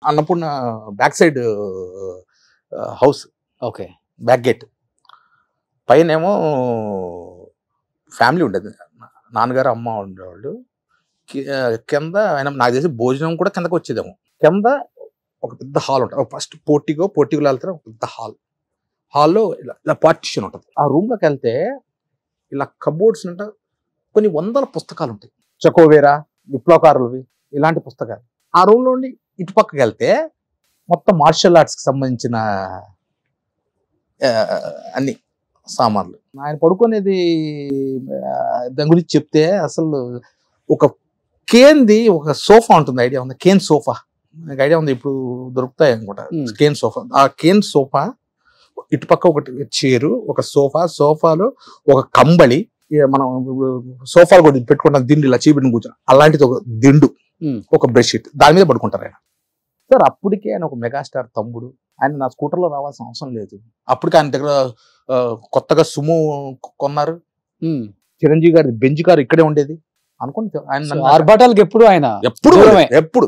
Annapurna back side house, okay. Back gate పైనేమో family ఉండేది, నాన్నగారు అమ్మ ఉండేవాళ్ళు. కింద ఆయన నాకు తెలిసి భోజనం కూడా కిందకి వచ్చేదేమో. కింద ఒక పెద్ద హాల్ ఉంటుంది, ఫస్ట్ పోర్టిగోలో వెళ్తే ఒక పెద్ద హాల్లో ఇలా పార్టిషన్ ఉంటుంది. ఆ రూమ్లోకి వెళ్తే ఇలా కబోర్డ్స్ అంటే కొన్ని వందల పుస్తకాలు ఉంటాయి, చకోవేరా, విప్లవకారులవి, ఇలాంటి పుస్తకాలు. ఆ రూమ్లో ఉండి ఇటు పక్కకి వెళ్తే మొత్తం మార్షల్ ఆర్ట్స్కి సంబంధించిన అన్ని సామాన్లు. ఆయన పడుకునేది దాని గురించి చెప్తే అసలు ఒక కేన్ది ఒక సోఫా ఉంటుంది, ఐడియా ఉంది? కేన్ సోఫా నాకు ఐడియా ఉంది, ఇప్పుడు దొరుకుతాయి అనుకుంటా. కేన్ సోఫా, ఆ కేన్ సోఫా ఇటుపక్క ఒకటి చైరు, ఒక సోఫాలో ఒక కంబళి, మనం సోఫాలు కూడా పెట్టుకుంటాం దిండు, ఇలా చీపెట్టిన కూర్చొని అలాంటిది ఒక దిండు, ఒక బెడ్షీట్, దాని మీద పడుకుంటారు ఆయన. సార్ అప్పటికే ఆయన ఒక మెగాస్టార్ తమ్ముడు. ఆయన నా స్కూటర్లో రావాల్సిన అవసరం లేదు. అప్పటికే ఆయన దగ్గర కొత్తగా సుమో కొన్నారు, చిరంజీవి గారి బెంజ్ కారు ఇక్కడే ఉండేది అనుకోండి. ఆయన ఆర్భాటాలకు ఎప్పుడు ఆయన ఎప్పుడు